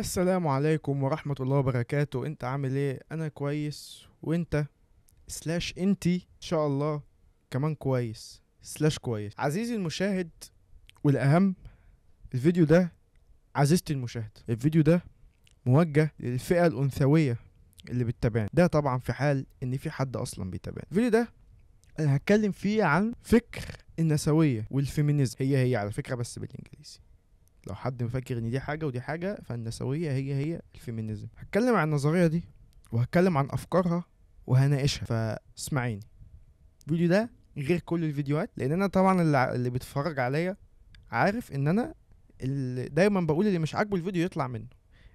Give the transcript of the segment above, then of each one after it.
السلام عليكم ورحمة الله وبركاته. انت عامل ايه؟ انا كويس، وانت سلاش انتي ان شاء الله كمان كويس سلاش كويس. عزيزي المشاهد، والاهم، الفيديو ده، عزيزتي المشاهد، الفيديو ده موجه للفئة الانثوية اللي بتتابعني. ده طبعا في حال ان في حد اصلا بيتابعني. الفيديو ده انا هتكلم فيه عن فكر النسوية والفيمينيزم. هي على فكرة بس بالانجليزي، لو حد مفكر ان دي حاجه ودي حاجه، فالنسويه هي الفيمينيزم. هتكلم عن النظريه دي وهتكلم عن افكارها وهناقشها، فاسمعيني. الفيديو ده غير كل الفيديوهات، لان انا طبعا اللي بيتفرج عليا عارف ان انا اللي دايما بقول اللي مش عاجبه الفيديو يطلع منه،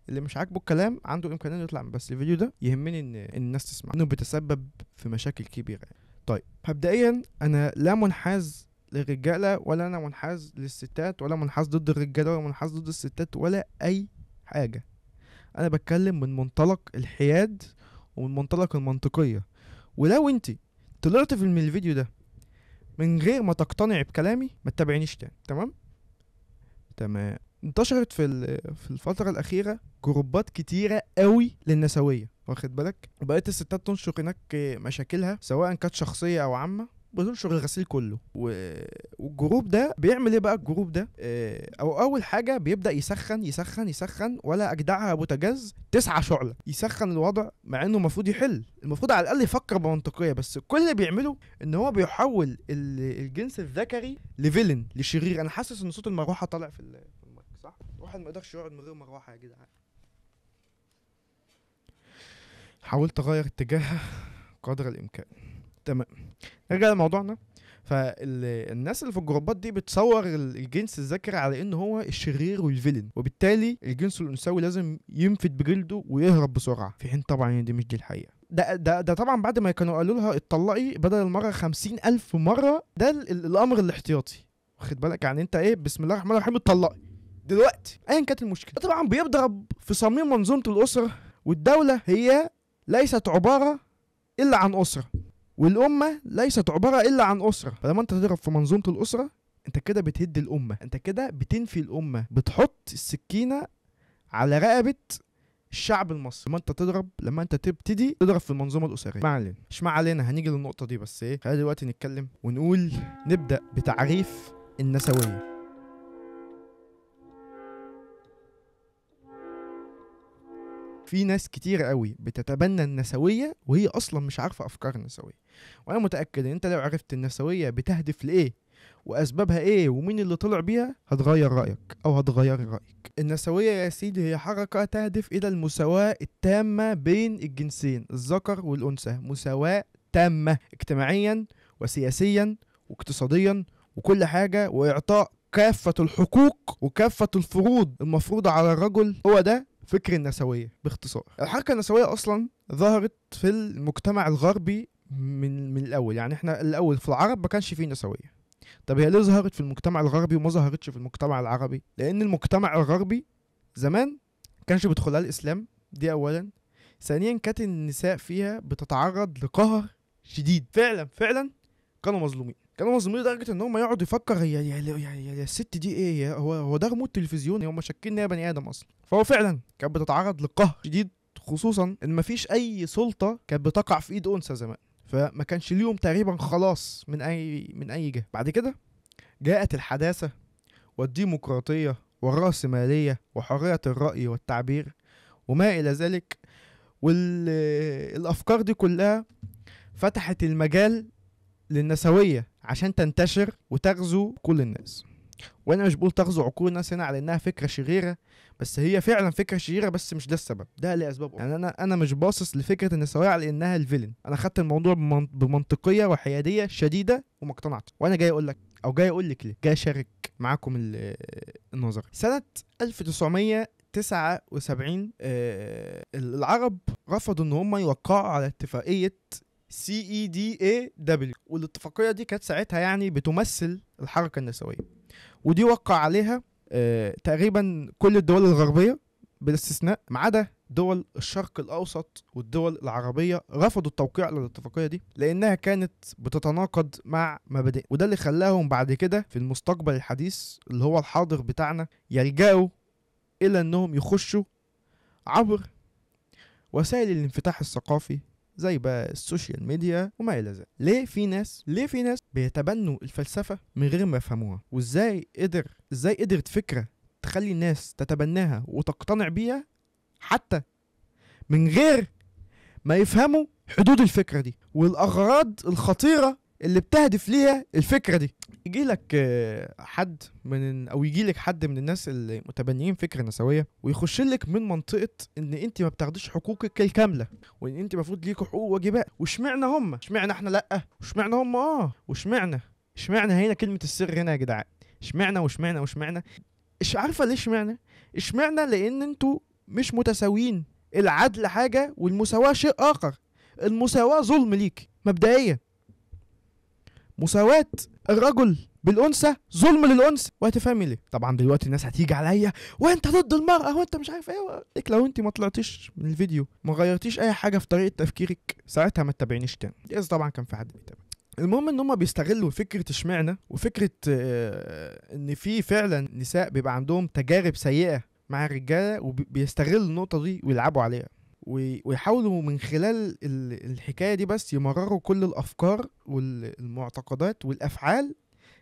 اللي مش عاجبه الكلام عنده امكانيه يطلع منه. بس الفيديو ده يهمني ان الناس تسمع، انه بيتسبب في مشاكل كبيره. طيب مبدئيا انا لا منحاز للرجاله، ولا انا منحاز للستات، ولا منحاز ضد الرجاله، ولا منحاز ضد الستات، ولا اي حاجه. انا بتكلم من منطلق الحياد ومن منطلق المنطقيه. ولو انت طلعت من الفيديو ده من غير ما تقتنع بكلامي، ما تتابعينيش تاني. تمام. انتشرت في الفترة الأخيرة جروبات كتيرة قوي للنسوية، واخد بالك؟ وبقيت الستات تنشر هناك مشاكلها، سواء كانت شخصية أو عامة، بتنشر الغسيل كله. والجروب ده بيعمل ايه بقى؟ الجروب ده او اول حاجه بيبدا يسخن يسخن يسخن، ولا اجدعها بوتاجاز 9 شعله، يسخن الوضع، مع انه المفروض يحل، المفروض على الاقل يفكر بمنطقيه. بس كل اللي بيعمله ان هو بيحول الجنس الذكري لفيلن، لشرير. انا حاسس ان صوت المروحه طالع في المايك، صح؟ الواحد ما يقدرش يقعد من غير مروحه يا جدعان. حاولت اغير اتجاهها قدر الامكان. تمام، نرجع لموضوعنا. فالناس اللي في الجروبات دي بتصور الجنس الذكري على ان هو الشرير والفيلن، وبالتالي الجنس الانثوي لازم ينفد بجلده ويهرب بسرعه، في حين طبعا دي مش دي الحقيقه. ده طبعا بعد ما كانوا قالوا لها اتطلقي بدل المره 50,000 مره. ده الامر الاحتياطي، واخد بالك؟ يعني انت ايه، بسم الله الرحمن الرحيم، اتطلقي دلوقتي ايا كانت المشكله. طبعا بيضرب في صميم منظومه الاسره، والدوله هي ليست عباره الا عن اسره، والأمة ليست عبارة إلا عن أسرة. فلما أنت تضرب في منظومة الأسرة، أنت كده بتهد الأمة، أنت كده بتنفي الأمة، بتحط السكينة على رقبة الشعب المصري. لما أنت تبتدي تضرب في المنظومة الأسرية. ما علينا، هنيجي للنقطة دي. بس إيه، خلينا دلوقتي نتكلم ونقول، نبدأ بتعريف النسوية. في ناس كتير قوي بتتبنى النسوية وهي أصلا مش عارفة أفكار النسوية. وأنا متأكد إن أنت لو عرفت النسوية بتهدف لإيه وأسبابها إيه ومين اللي طلع بيها، هتغير رأيك أو هتغير رأيك. النسوية يا سيدي هي حركة تهدف إلى المساواة التامة بين الجنسين، الذكر والأنثى، مساواة تامة اجتماعيا وسياسيا واقتصاديا وكل حاجة، وإعطاء كافة الحقوق وكافة الفروض المفروضة على الرجل. هو ده فكر النسوية باختصار. الحركة النسوية أصلا ظهرت في المجتمع الغربي من الأول. يعني احنا الأول في العرب ما كانش فيه نسوية. طب هي ليه ظهرت في المجتمع الغربي وما ظهرتش في المجتمع العربي؟ لأن المجتمع الغربي زمان كانش بيدخلها الإسلام، دي أولا. ثانيا كانت النساء فيها بتتعرض لقهر شديد، فعلا كانوا مظلومين لدرجه ان هم يقعدوا يفكر هي الست دي ايه، هو ده ريموت تلفزيون، هم شاكين ان هي بني ادم اصلا. فهو فعلا كانت بتتعرض لقهر شديد، خصوصا ان مفيش اي سلطه كانت بتقع في ايد انثى زمان، فما كانش ليهم تقريبا خلاص من اي جهه. بعد كده جاءت الحداثه والديمقراطيه والراسماليه وحريه الراي والتعبير وما الى ذلك. والافكار دي كلها فتحت المجال للنسوية عشان تنتشر وتغزو كل الناس. وانا مش بقول تغزو عقول الناس هنا على انها فكرة شريرة، بس هي فعلا فكرة شريرة، بس مش ده السبب، ده لاسباب. يعني انا مش باصص لفكرة النسوية على انها الفيلن. انا خدت الموضوع بمنطقية وحيادية شديدة وما اقتنعت. وانا جاي اقول لك، او جاي اقول لك ليه، جاي اشارك معاكم النظر. سنة 1979 العرب رفضوا ان هم يوقعوا على اتفاقية CEDAW، والاتفاقية دي كانت ساعتها يعني بتمثل الحركة النسوية، ودي وقع عليها تقريبا كل الدول الغربية بالاستثناء، ما عدا دول الشرق الأوسط والدول العربية رفضوا التوقيع على الاتفاقية دي لأنها كانت بتتناقض مع مبادئ. وده اللي خلاهم بعد كده في المستقبل الحديث اللي هو الحاضر بتاعنا يلجأوا إلى أنهم يخشوا عبر وسائل الانفتاح الثقافي زي بقى السوشيال ميديا وما الى ذلك. ليه في ناس بيتبنوا الفلسفه من غير ما يفهموها، وازاي قدرت فكره تخلي الناس تتبناها وتقتنع بيها حتى من غير ما يفهموا حدود الفكره دي والاغراض الخطيره اللي بتهدف ليها الفكره دي. يجي لك حد من الناس اللي متبنيين فكره نسويه ويخش لك من منطقه ان انت ما بتاخديش حقوقك الكامله، وان انت المفروض ليكوا حقوق وواجبات، واشمعنى هم، اشمعنى احنا لا، واشمعنى هم اشمعنى هنا كلمه السر هنا يا جدعان، اشمعنى مش عارفه ليه اشمعنى لان انتوا مش متساويين. العدل حاجه والمساواه شيء اخر. المساواه ظلم ليك مبدئيا، مساواة الرجل بالأنثى ظلم للأنثى. وهتفهمي ليه. طبعا دلوقتي الناس هتيجي عليا وانت ضد المرأة وانت مش عارف ايه. لو انت ما طلعتيش من الفيديو ما غيرتيش اي حاجة في طريقة تفكيرك ساعتها ما تتابعينيش تاني. إذا طبعا كان في حد بيتابع. المهم ان هم بيستغلوا فكرة اشمعنى وفكرة ان في فعلا نساء بيبقى عندهم تجارب سيئة مع الرجالة، وبيستغلوا النقطة دي ويلعبوا عليها، ويحاولوا من خلال الحكاية دي بس يمرروا كل الأفكار والمعتقدات والأفعال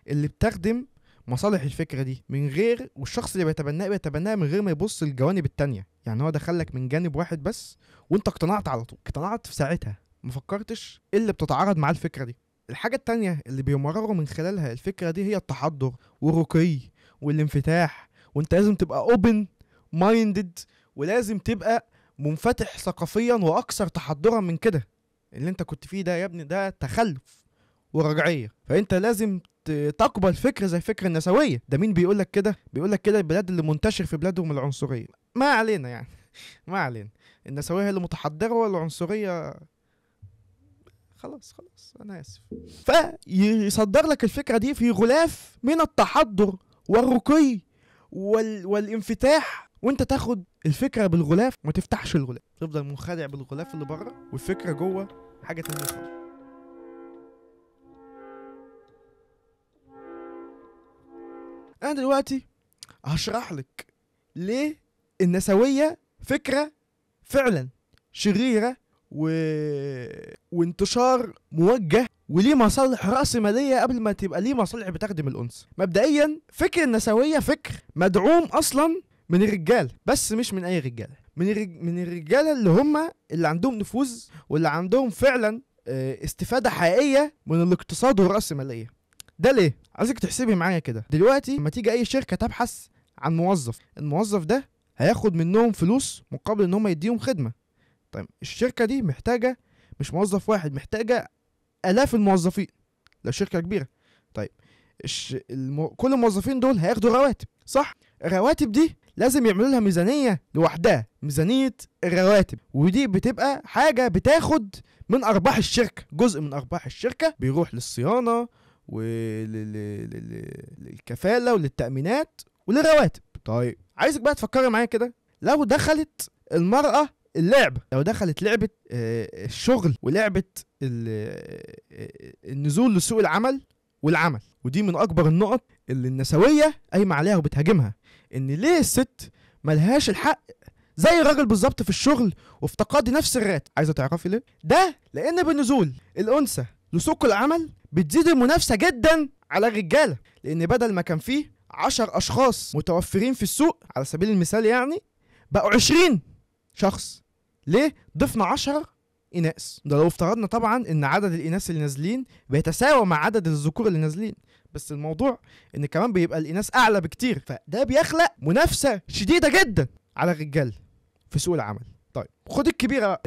اللي بتخدم مصالح الفكرة دي من غير، والشخص اللي بيتبناها من غير ما يبص للجوانب التانية. يعني هو دخلك من جانب واحد بس وانت اقتنعت على طول، اقتنعت في ساعتها، ما فكرتش ايه اللي بتتعارض مع الفكرة دي. الحاجة التانية اللي بيمرروا من خلالها الفكرة دي هي التحضر والرقي والانفتاح، وانت لازم تبقى open minded ولازم تبقى منفتح ثقافيا واكثر تحضرا من كده. اللي انت كنت فيه ده يا ابني ده تخلف ورجعيه، فانت لازم تقبل فكره زي فكره النسويه. ده مين بيقول لك كده؟ بيقول لك كده البلاد اللي منتشر في بلادهم العنصريه. ما علينا يعني ما علينا. النسويه هي اللي متحضره والعنصريه خلاص انا اسف. فيصدر لك الفكره دي في غلاف من التحضر والرقي والانفتاح، وانت تاخد الفكره بالغلاف ما تفتحش الغلاف، تفضل منخدع بالغلاف اللي بره والفكره جوه حاجه تانية خالص. انا دلوقتي هشرح لك ليه النسويه فكره فعلا شريره وانتشار موجه وليه مصالح رأسمالية قبل ما تبقى ليه مصالح بتخدم الأنثى. مبدئيا فكر النسوية فكر مدعوم أصلا من الرجال، بس مش من أي رجالة، من الرجالة اللي عندهم نفوذ واللي عندهم فعلا استفادة حقيقية من الاقتصاد والرأسمالية. ده ليه؟ عايزك تحسبي معايا كده. دلوقتي لما تيجي أي شركة تبحث عن موظف، الموظف ده هياخد منهم فلوس مقابل إن هم يديهم خدمة. طيب الشركة دي محتاجة مش موظف واحد، محتاجة آلاف الموظفين لو شركة كبيرة. طيب كل الموظفين دول هياخدوا رواتب، صح؟ الرواتب دي لازم يعملوا لها ميزانية لوحدها، ميزانية الرواتب، ودي بتبقى حاجة بتاخد من أرباح الشركة. جزء من أرباح الشركة بيروح للصيانة وللكفالة وللتأمينات وللرواتب. طيب عايزك بقى تفكري معايا كده، لو دخلت المرأة اللعبة، لو دخلت لعبة الشغل ولعبة النزول لسوق العمل والعمل، ودي من أكبر النقط اللي النسوية قايمة عليها وبتهاجمها، إن ليه الست ملهاش الحق زي الراجل بالظبط في الشغل وفي تقاضي نفس الراتب. عايزة تعرفي ليه؟ ده لأن بالنزول الأنثى لسوق العمل بتزيد المنافسة جدا على الرجالة، لأن بدل ما كان فيه 10 أشخاص متوفرين في السوق على سبيل المثال يعني، بقوا 20 شخص. ليه؟ ضفنا 10 إناث. ده لو افترضنا طبعا إن عدد الإناث اللي نازلين بيتساوى مع عدد الذكور اللي نازلين، بس الموضوع إن كمان بيبقى الإناث أعلى بكتير، فده بيخلق منافسة شديدة جدا على الرجال في سوق العمل. طيب خد الكبيرة،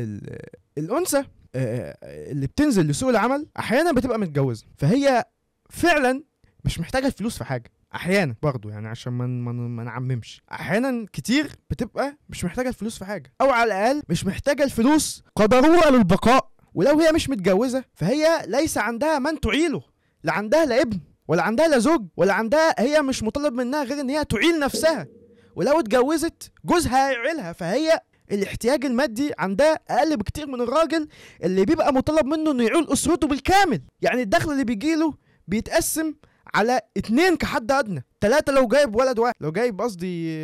الأنثى اللي بتنزل لسوق العمل أحيانا بتبقى متجوزة، فهي فعلا مش محتاجة الفلوس في حاجة. احيانا برضو يعني عشان ما نعممش، احيانا كتير بتبقى مش محتاجه الفلوس في حاجه، او على الاقل مش محتاجه الفلوس كضروره للبقاء. ولو هي مش متجوزه فهي ليس عندها من تعيله، لا عندها لا ابن ولا عندها لا زوج ولا عندها، هي مش مطالب منها غير ان هي تعيل نفسها. ولو اتجوزت جوزها هيعيلها، فهي الاحتياج المادي عندها اقل بكتير من الراجل اللي بيبقى مطالب منه انه يعول اسرته بالكامل. يعني الدخل اللي بيجيله بيتقسم على 2 كحد ادنى، 3 لو جايب ولد واحد، لو جايب قصدي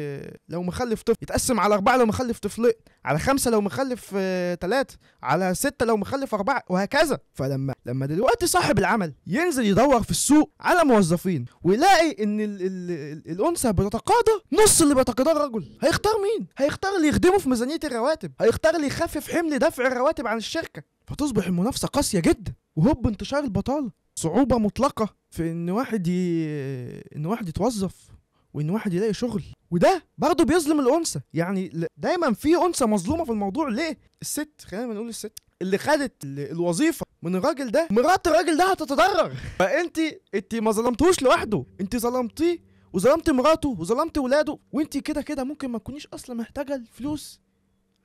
لو مخلف طفل، يتقسم على 4 لو مخلف طفلين، على 5 لو مخلف 3، على 6 لو مخلف 4، وهكذا. فلما دلوقتي صاحب العمل ينزل يدور في السوق على موظفين ويلاقي ان الانثى بتتقاضى نص اللي بيتقاضاه الرجل، هيختار مين؟ هيختار اللي يخدمه في ميزانية الرواتب، هيختار اللي يخفف حمل دفع الرواتب عن الشركة. فتصبح المنافسة قاسية جدا، وهوب انتشار البطالة، صعوبة مطلقة في ان واحد يتوظف، وان واحد يلاقي شغل. وده برضه بيظلم الانثى، يعني دايما في انثى مظلومة في الموضوع. ليه؟ الست، خلينا نقول الست اللي خدت الوظيفة من الراجل ده، مرات الراجل ده هتتضرر. فانت ما ظلمتوش لوحده، انت ظلمتيه وظلمت مراته وظلمت ولاده، وانت كده كده ممكن ما تكونيش اصلا محتاجة الفلوس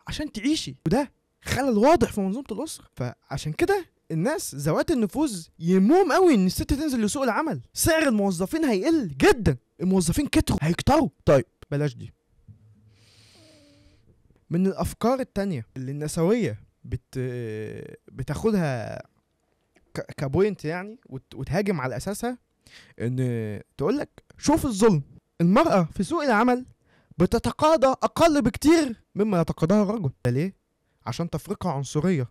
عشان تعيشي. وده خلل واضح في منظومة الأسرة. فعشان كده الناس ذوات النفوذ يهمهم قوي ان الست تنزل لسوق العمل، سعر الموظفين هيقل جدا، الموظفين هيكتروا. طيب بلاش دي. من الافكار التانية اللي النسوية بتاخدها كبوينت يعني، وتهاجم على اساسها، ان تقولك شوف الظلم، المرأة في سوق العمل بتتقاضى اقل بكتير مما يتقاضاها الرجل. ده ليه؟ عشان تفرقة عنصرية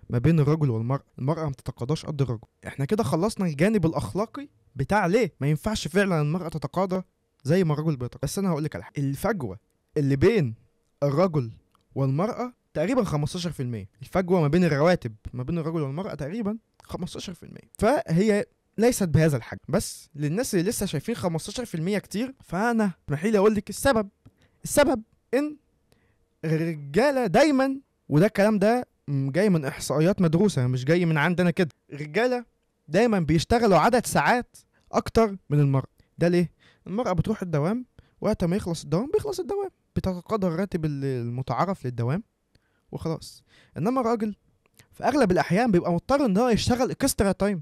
ما بين الرجل والمرأة. المرأة ما بتتقاضاش قد الرجل. احنا كده خلصنا الجانب الاخلاقي بتاع ليه ما ينفعش فعلا المرأة تتقاضى زي ما الرجل بيتقاضى. بس انا هقولك على حاجة، الفجوة اللي بين الرجل والمرأة تقريبا 15%. الفجوة ما بين الرواتب ما بين الرجل والمرأة تقريبا 15%. فهي ليست بهذا الحجم. بس للناس اللي لسه شايفين 15% كتير، فانا محيل اقول لك السبب ان الرجالة دايما، وده الكلام ده جاي من احصائيات مدروسة مش جاي من عندنا كده، الرجالة دايما بيشتغلوا عدد ساعات اكتر من المرأة. ده ليه؟ المرأة بتروح الدوام، وقت ما يخلص الدوام بيخلص الدوام، بتتقاضى الراتب المتعارف للدوام وخلاص. انما الراجل في اغلب الاحيان بيبقى مضطر ان هو يشتغل اكسترا تايم،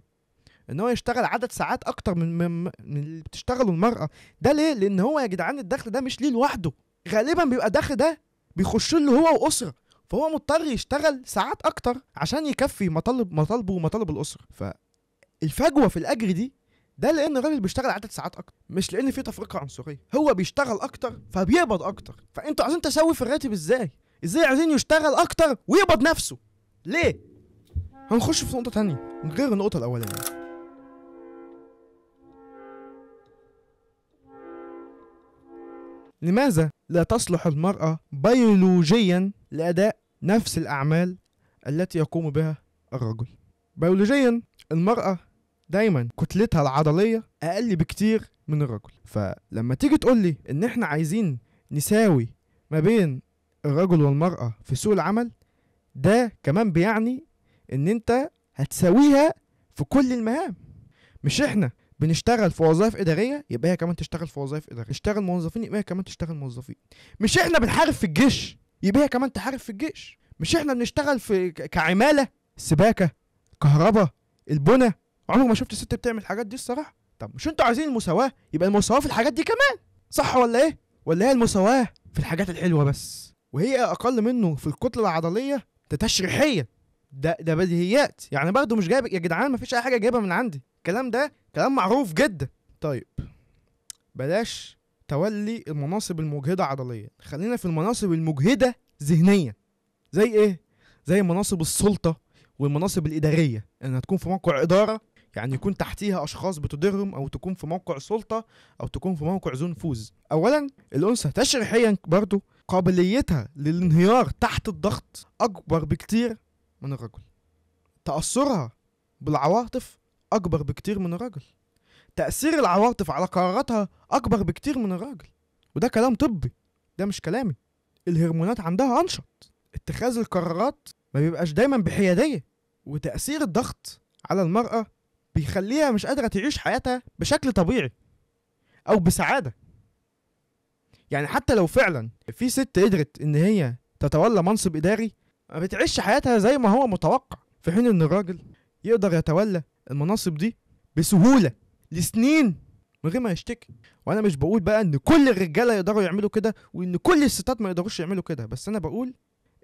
ان هو يشتغل عدد ساعات اكتر من اللي بتشتغله المرأة. ده ليه؟ لان هو يا جدعان الدخل ده مش ليه لوحده، غالبا بيبقى الدخل ده بيخش له هو واسرة، فهو مضطر يشتغل ساعات اكتر عشان يكفي مطالبه ومطالب الاسرة. فالفجوة في الاجر دي، ده لان الراجل بيشتغل عدد ساعات اكتر، مش لان في تفرقة عنصرية. هو بيشتغل اكتر فبيقبض اكتر. فانتوا عايزين تسوي في الراتب ازاي عايزين يشتغل اكتر ويقبض نفسه؟ ليه؟ هنخش في نقطة تانية غير النقطة الاولانية. لماذا لا تصلح المرأة بيولوجيا لأداء نفس الأعمال التي يقوم بها الرجل؟ بيولوجيا المرأة دايما كتلتها العضلية أقل بكتير من الرجل. فلما تيجي تقولي إن إحنا عايزين نساوي ما بين الرجل والمرأة في سوق العمل، ده كمان بيعني إن أنت هتساويها في كل المهام. مش إحنا بنشتغل في وظائف إدارية يبقى هي كمان تشتغل في وظائف إدارية، نشتغل موظفين يبقى هي كمان تشتغل موظفين. مش إحنا بنحارب في الجيش يبقى هي كمان تحارب في الجيش. مش إحنا بنشتغل في كعمالة، السباكة، كهرباء، البنى. عمرك ما شفت ست بتعمل الحاجات دي الصراحة. طب مش انتوا عايزين المساواة؟ يبقى المساواة في الحاجات دي كمان، صح ولا ايه؟ ولا هي المساواة في الحاجات الحلوة بس، وهي أقل منه في الكتلة العضلية؟ ده تشريحيا، ده بديهيات يعني. برضه مش جايب يا جدعان، مفيش أي حاجة جايبها من عندي، الكلام ده كلام معروف جدا. طيب بلاش تولي المناصب المجهدة عضليا، خلينا في المناصب المجهدة ذهنيا. زي ايه؟ زي مناصب السلطة والمناصب الإدارية، انها تكون في موقع إدارة يعني يكون تحتيها أشخاص بتديرهم، أو تكون في موقع سلطة، أو تكون في موقع ذو نفوذ. أولا الأنثى تشريحيا برضو قابليتها للانهيار تحت الضغط أكبر بكتير من الرجل، تأثرها بالعواطف أكبر بكتير من الرجل، تأثير العواطف على قراراتها أكبر بكتير من الراجل. وده كلام طبي، ده مش كلامي. الهرمونات عندها أنشط، اتخاذ القرارات ما بيبقاش دايما بحيادية، وتأثير الضغط على المرأة بيخليها مش قادرة تعيش حياتها بشكل طبيعي أو بسعادة. يعني حتى لو فعلا في ست قدرت إن هي تتولى منصب إداري، ما بتعيش حياتها زي ما هو متوقع، في حين إن الراجل يقدر يتولى المناصب دي بسهولة لسنين من غير ما يشتكي. وانا مش بقول بقى ان كل الرجاله يقدروا يعملوا كده وان كل الستات ما يقدروش يعملوا كده، بس انا بقول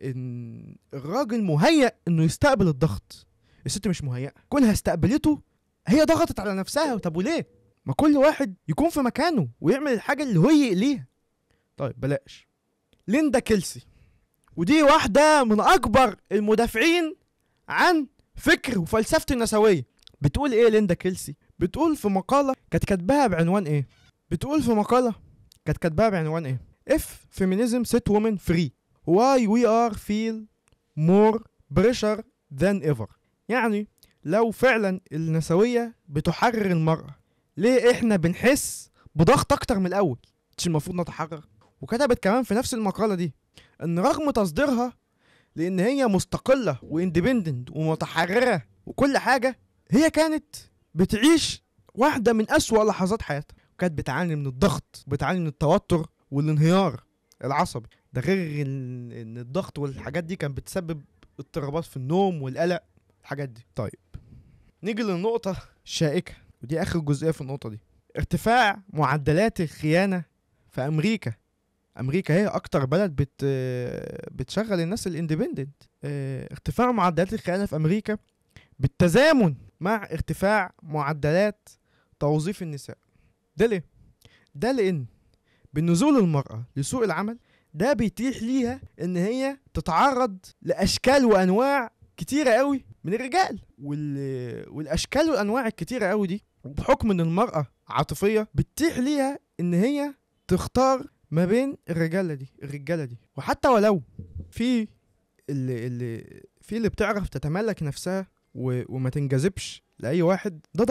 ان الراجل مهيأ انه يستقبل الضغط، الست مش مهيئة. كونها استقبلته هي ضغطت على نفسها. طب وليه؟ ما كل واحد يكون في مكانه ويعمل الحاجة اللي هو يقليها. طيب بلاش ليندا كيلسي، ودي واحدة من أكبر المدافعين عن فكر وفلسفة النسوية. بتقول إيه ليندا كيلسي؟ بتقول في مقالة كانت كاتباها بعنوان إيه؟ If feminism set women free why we are feel more pressure than ever. يعني لو فعلا النسوية بتحرر المرأة، ليه احنا بنحس بضغط اكتر من الاول؟ مش المفروض نتحرر؟ وكتبت كمان في نفس المقالة دي ان رغم تصديرها لان هي مستقلة واندبندنت ومتحررة وكل حاجة، هي كانت بتعيش واحدة من اسوأ لحظات حياتها، وكانت بتعاني من الضغط، بتعاني من التوتر والانهيار العصبي. ده غير ان الضغط والحاجات دي كانت بتسبب اضطرابات في النوم والقلق الحاجات دي. طيب نيجي للنقطة الشائكة، ودي اخر جزئية في النقطة دي. ارتفاع معدلات الخيانة في امريكا. امريكا هي اكتر بلد بتشغل الناس الاندبندنت. ارتفاع معدلات الخيانة في امريكا بالتزامن مع ارتفاع معدلات توظيف النساء. ده ليه؟ ده لان بالنزول المرأة لسوق العمل ده بيتيح ليها ان هي تتعرض لاشكال وانواع كتيرة قوي من الرجال، والاشكال والانواع الكتيرة قوي دي بحكم ان المرأة عاطفية بتتيح ليها ان هي تختار ما بين الرجالة دي. وحتى ولو في اللي بتعرف تتملك نفسها وما تنجذبش لاي واحد، ده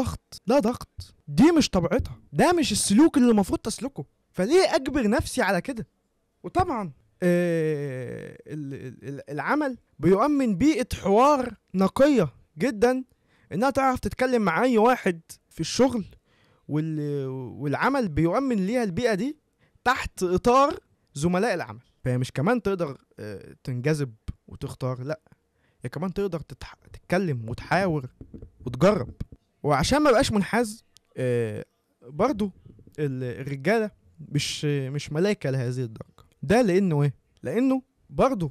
ضغط، دي مش طبيعتها، ده مش السلوك اللي المفروض تسلكه، فليه اجبر نفسي على كده؟ وطبعا العمل بيؤمن بيئة حوار نقية جدا انها تعرف تتكلم مع اي واحد في الشغل، والعمل بيؤمن ليها البيئة دي تحت اطار زملاء العمل. فهي مش كمان تقدر تنجذب وتختار، لا هي كمان تقدر تتكلم وتحاور وتجرب. وعشان ما بقاش منحاز، برضو الرجالة مش ملايكة لهذه الدرجة. ده لانه ايه؟ لانه برضو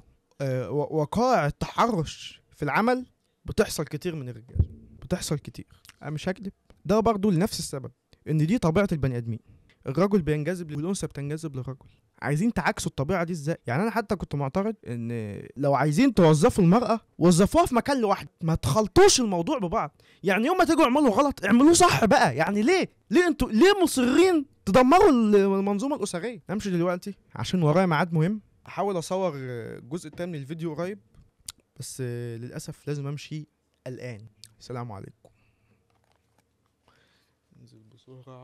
وقائع التحرش في العمل بتحصل كتير من الرجال، بتحصل كتير، انا مش هكذب. ده برضو لنفس السبب، ان دي طبيعة البني ادمين. الرجل بينجذب والانثى بتنجذب للرجل. عايزين تعكسوا الطبيعة دي ازاي؟ يعني انا حتى كنت معترض ان لو عايزين توظفوا المرأة وظفوها في مكان لوحده، ما تخلطوش الموضوع ببعض. يعني يوم ما تيجوا اعملوا غلط اعملوه صح بقى. يعني ليه انتوا ليه مصرين تدمروا المنظومة الأسرية؟ امشي دلوقتي عشان ورايا ميعاد مهم، احاول اصور الجزء التاني من الفيديو قريب، بس للاسف لازم امشي الان. السلام عليكم. انزل بسرعة.